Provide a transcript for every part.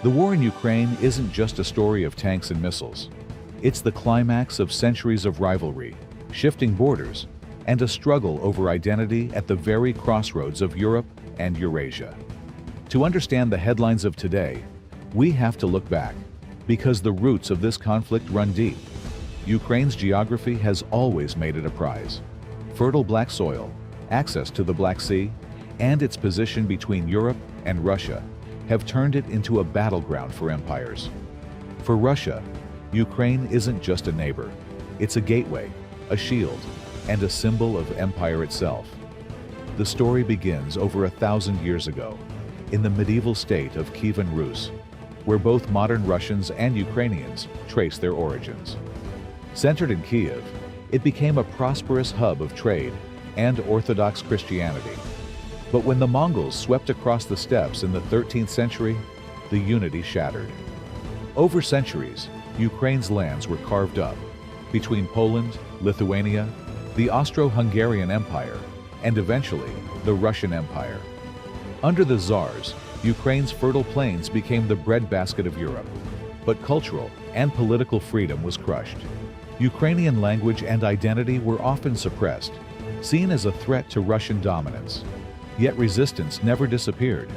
The war in Ukraine isn't just a story of tanks and missiles. It's the climax of centuries of rivalry, shifting borders, and a struggle over identity at the very crossroads of Europe and Eurasia. To understand the headlines of today, we have to look back, because the roots of this conflict run deep. Ukraine's geography has always made it a prize. Fertile black soil, access to the Black Sea, and its position between Europe and Russia have turned it into a battleground for empires. For Russia, Ukraine isn't just a neighbor. It's a gateway, a shield, and a symbol of empire itself. The story begins over 1,000 years ago, in the medieval state of Kievan Rus, where both modern Russians and Ukrainians trace their origins. Centered in Kiev, it became a prosperous hub of trade and Orthodox Christianity. But when the Mongols swept across the steppes in the 13th century, the unity shattered. Over centuries, Ukraine's lands were carved up between Poland, Lithuania, the Austro-Hungarian Empire, and eventually the Russian Empire. Under the Tsars, Ukraine's fertile plains became the breadbasket of Europe, but cultural and political freedom was crushed. Ukrainian language and identity were often suppressed, seen as a threat to Russian dominance. Yet resistance never disappeared.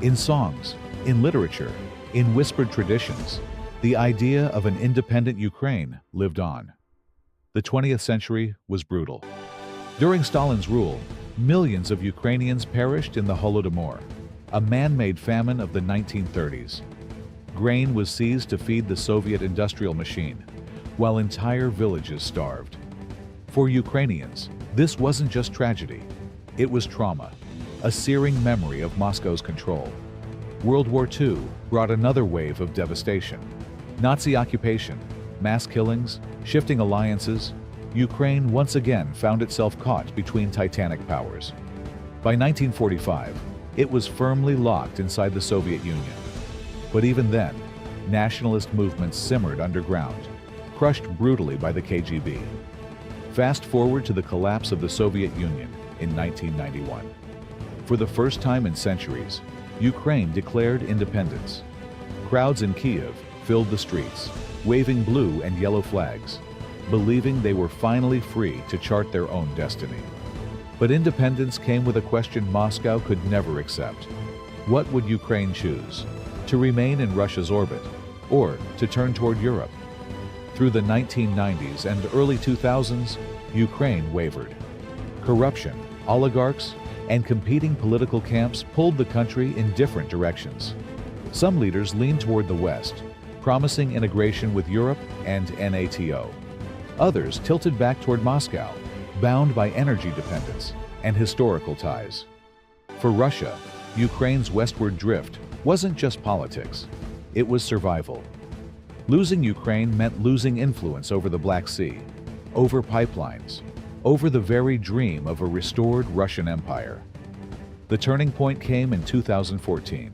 In songs, in literature, in whispered traditions, the idea of an independent Ukraine lived on. The 20th century was brutal. During Stalin's rule, millions of Ukrainians perished in the Holodomor, a man-made famine of the 1930s. Grain was seized to feed the Soviet industrial machine, while entire villages starved. For Ukrainians, this wasn't just tragedy, it was trauma, a searing memory of Moscow's control. World War II brought another wave of devastation. Nazi occupation, mass killings, shifting alliances, Ukraine once again found itself caught between titanic powers. By 1945, it was firmly locked inside the Soviet Union. But even then, nationalist movements simmered underground, crushed brutally by the KGB. Fast forward to the collapse of the Soviet Union in 1991. For the first time in centuries, Ukraine declared independence. Crowds in Kiev filled the streets, waving blue and yellow flags, believing they were finally free to chart their own destiny. But independence came with a question Moscow could never accept. What would Ukraine choose? To remain in Russia's orbit, or to turn toward Europe? Through the 1990s and early 2000s, Ukraine wavered. Corruption, oligarchs, and competing political camps pulled the country in different directions. Some leaders leaned toward the West, promising integration with Europe and NATO. Others tilted back toward Moscow, bound by energy dependence and historical ties. For Russia, Ukraine's westward drift wasn't just politics, it was survival. Losing Ukraine meant losing influence over the Black Sea, over pipelines, over the very dream of a restored Russian Empire. The turning point came in 2014.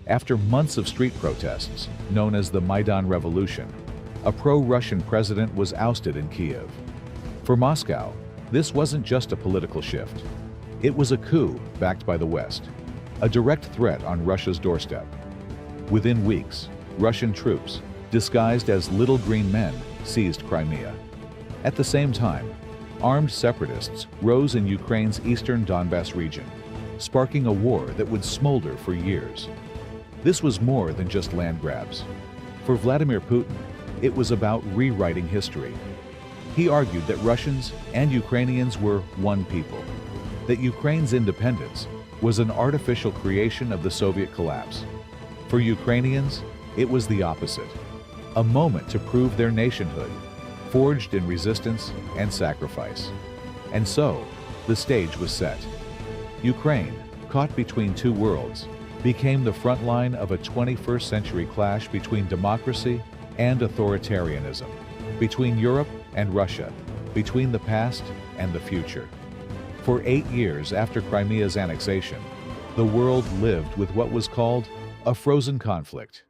After months of street protests, known as the Maidan Revolution, a pro-Russian president was ousted in Kiev. For Moscow, this wasn't just a political shift. It was a coup backed by the West, a direct threat on Russia's doorstep. Within weeks, Russian troops, disguised as little green men, seized Crimea. At the same time, armed separatists rose in Ukraine's eastern Donbas region, sparking a war that would smolder for years. This was more than just land grabs. For Vladimir Putin, it was about rewriting history. He argued that Russians and Ukrainians were one people, that Ukraine's independence was an artificial creation of the Soviet collapse. For Ukrainians, it was the opposite, a moment to prove their nationhood, forged in resistance and sacrifice. And so, the stage was set. Ukraine, caught between two worlds, became the front line of a 21st century clash between democracy and authoritarianism, between Europe and Russia, between the past and the future. For 8 years after Crimea's annexation, the world lived with what was called a frozen conflict.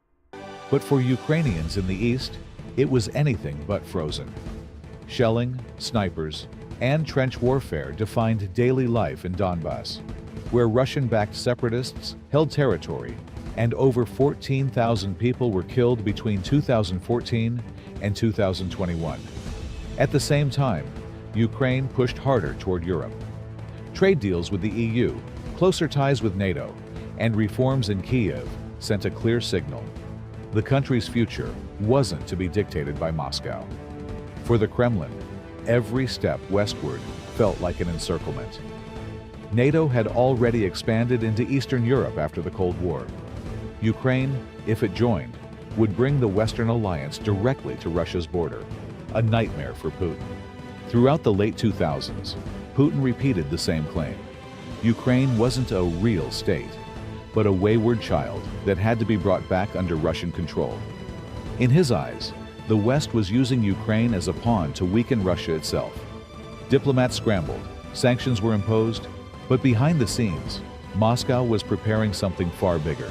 But for Ukrainians in the east, it was anything but frozen. Shelling, snipers, and trench warfare defined daily life in Donbas, where Russian-backed separatists held territory and over 14,000 people were killed between 2014 and 2021. At the same time, Ukraine pushed harder toward Europe. Trade deals with the EU, closer ties with NATO, and reforms in Kyiv sent a clear signal. The country's future wasn't to be dictated by Moscow. For the Kremlin, every step westward felt like an encirclement. NATO had already expanded into Eastern Europe after the Cold War. Ukraine, if it joined, would bring the Western alliance directly to Russia's border, a nightmare for Putin. Throughout the late 2000s, Putin repeated the same claim. Ukraine wasn't a real state, but a wayward child that had to be brought back under Russian control. In his eyes, the West was using Ukraine as a pawn to weaken Russia itself. Diplomats scrambled, sanctions were imposed, but behind the scenes, Moscow was preparing something far bigger.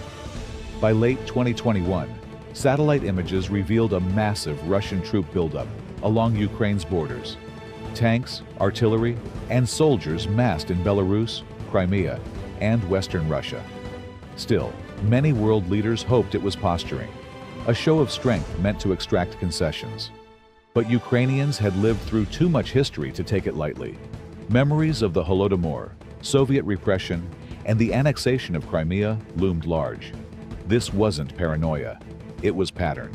By late 2021, satellite images revealed a massive Russian troop buildup along Ukraine's borders. Tanks, artillery, and soldiers massed in Belarus, Crimea, and Western Russia. Still, many world leaders hoped it was posturing, a show of strength meant to extract concessions. But Ukrainians had lived through too much history to take it lightly. Memories of the Holodomor, Soviet repression, and the annexation of Crimea loomed large. This wasn't paranoia, it was pattern.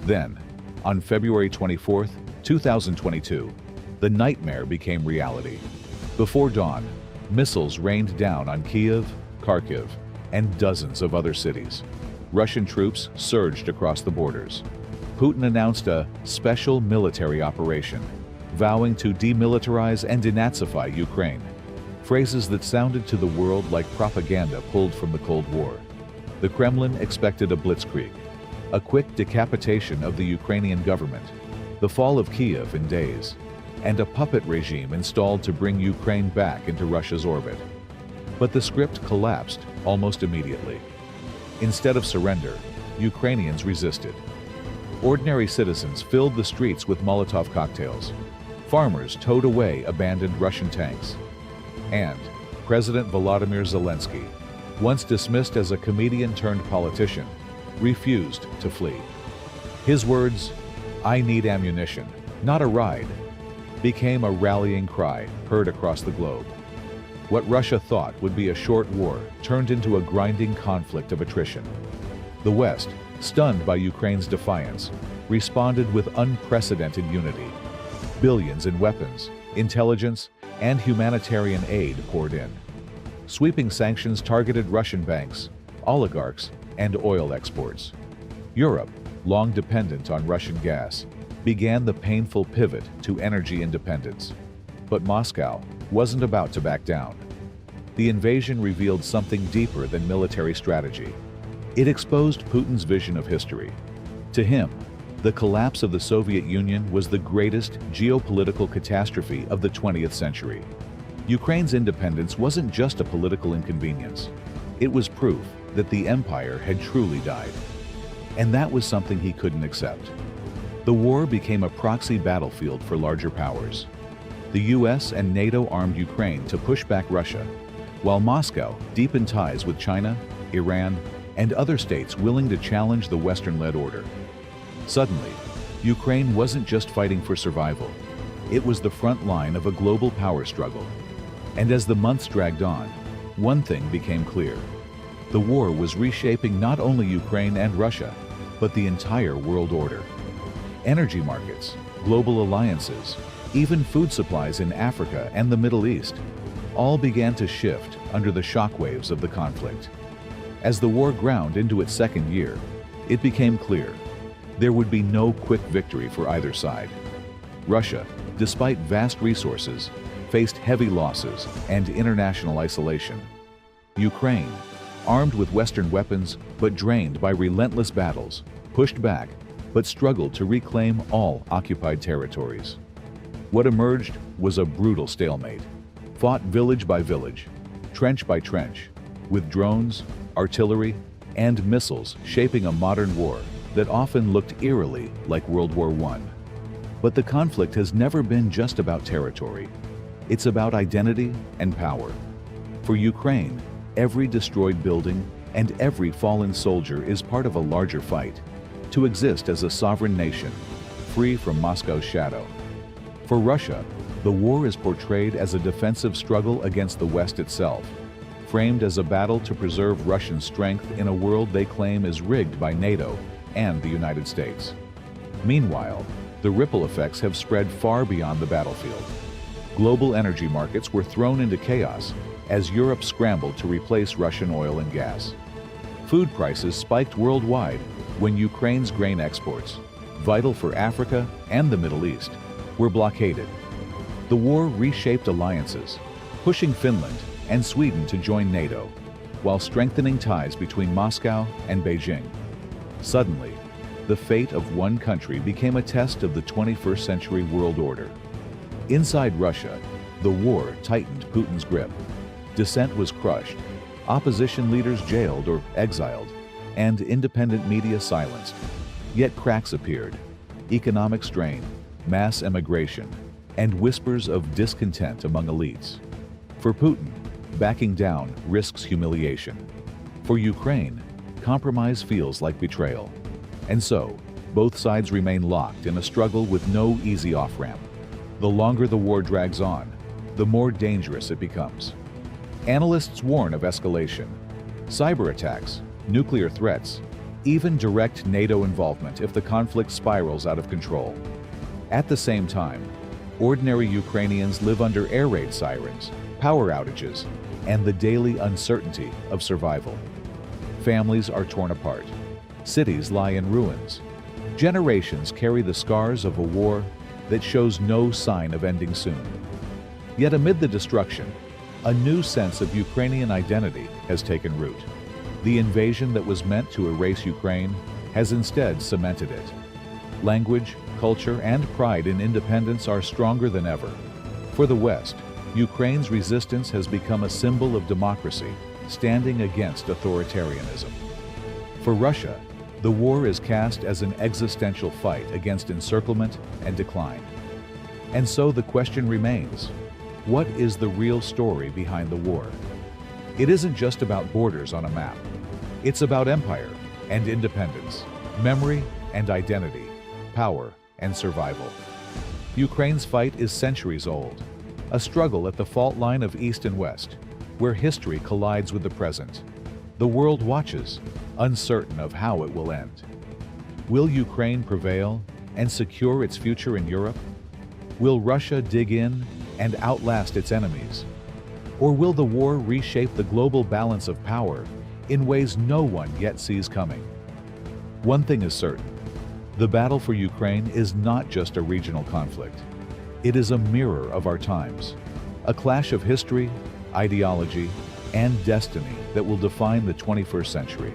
Then, on February 24, 2022, the nightmare became reality. Before dawn, missiles rained down on Kyiv, Kharkiv, and dozens of other cities. Russian troops surged across the borders. Putin announced a special military operation, vowing to demilitarize and denazify Ukraine, phrases that sounded to the world like propaganda pulled from the Cold War. The Kremlin expected a blitzkrieg, a quick decapitation of the Ukrainian government, the fall of Kyiv in days, and a puppet regime installed to bring Ukraine back into Russia's orbit. But the script collapsed almost immediately. Instead of surrender, Ukrainians resisted. Ordinary citizens filled the streets with Molotov cocktails. Farmers towed away abandoned Russian tanks. And President Volodymyr Zelensky, once dismissed as a comedian turned politician, refused to flee. His words, "I need ammunition, not a ride," became a rallying cry heard across the globe. What Russia thought would be a short war turned into a grinding conflict of attrition. The West, stunned by Ukraine's defiance, responded with unprecedented unity. Billions in weapons, intelligence, and humanitarian aid poured in. Sweeping sanctions targeted Russian banks, oligarchs, and oil exports. Europe, long dependent on Russian gas, began the painful pivot to energy independence. But Moscow wasn't about to back down. The invasion revealed something deeper than military strategy. It exposed Putin's vision of history. To him, the collapse of the Soviet Union was the greatest geopolitical catastrophe of the 20th century. Ukraine's independence wasn't just a political inconvenience. It was proof that the empire had truly died. And that was something he couldn't accept. The war became a proxy battlefield for larger powers. The US and NATO armed Ukraine to push back Russia, while Moscow deepened ties with China, Iran, and other states willing to challenge the Western-led order. Suddenly, Ukraine wasn't just fighting for survival. It was the front line of a global power struggle. And as the months dragged on, one thing became clear. The war was reshaping not only Ukraine and Russia, but the entire world order. Energy markets, global alliances, even food supplies in Africa and the Middle East, all began to shift under the shockwaves of the conflict. As the war ground into its second year, it became clear there would be no quick victory for either side. Russia, despite vast resources, faced heavy losses and international isolation. Ukraine, armed with Western weapons but drained by relentless battles, pushed back but struggled to reclaim all occupied territories. What emerged was a brutal stalemate, fought village by village, trench by trench, with drones, artillery, and missiles shaping a modern war that often looked eerily like World War I. But the conflict has never been just about territory. It's about identity and power. For Ukraine, every destroyed building, and every fallen soldier is part of a larger fight to exist as a sovereign nation, free from Moscow's shadow. For Russia, the war is portrayed as a defensive struggle against the West itself, framed as a battle to preserve Russian strength in a world they claim is rigged by NATO and the United States. Meanwhile, the ripple effects have spread far beyond the battlefield. Global energy markets were thrown into chaos as Europe scrambled to replace Russian oil and gas. Food prices spiked worldwide when Ukraine's grain exports, vital for Africa and the Middle East, were blockaded. The war reshaped alliances, pushing Finland and Sweden to join NATO, while strengthening ties between Moscow and Beijing. Suddenly, the fate of one country became a test of the 21st century world order. Inside Russia, the war tightened Putin's grip. Dissent was crushed, opposition leaders jailed or exiled, and independent media silenced. Yet cracks appeared: economic strain, mass emigration, and whispers of discontent among elites. For Putin, backing down risks humiliation. For Ukraine, compromise feels like betrayal. And so, both sides remain locked in a struggle with no easy off-ramp. The longer the war drags on, the more dangerous it becomes. Analysts warn of escalation, cyber attacks, nuclear threats, even direct NATO involvement if the conflict spirals out of control. At the same time, ordinary Ukrainians live under air raid sirens, power outages, and the daily uncertainty of survival. Families are torn apart. Cities lie in ruins. Generations carry the scars of a war that shows no sign of ending soon. Yet amid the destruction, a new sense of Ukrainian identity has taken root. The invasion that was meant to erase Ukraine has instead cemented it. Language, culture, and pride in independence are stronger than ever. For the West, Ukraine's resistance has become a symbol of democracy, standing against authoritarianism. For Russia, the war is cast as an existential fight against encirclement and decline. And so the question remains: what is the real story behind the war? It isn't just about borders on a map. It's about empire and independence, memory and identity, power and survival. Ukraine's fight is centuries old, a struggle at the fault line of East and West, where history collides with the present. The world watches, uncertain of how it will end. Will Ukraine prevail and secure its future in Europe? Will Russia dig in and outlast its enemies? Or will the war reshape the global balance of power in ways no one yet sees coming? One thing is certain: the battle for Ukraine is not just a regional conflict. It is a mirror of our times, a clash of history, ideology, and destiny that will define the 21st century.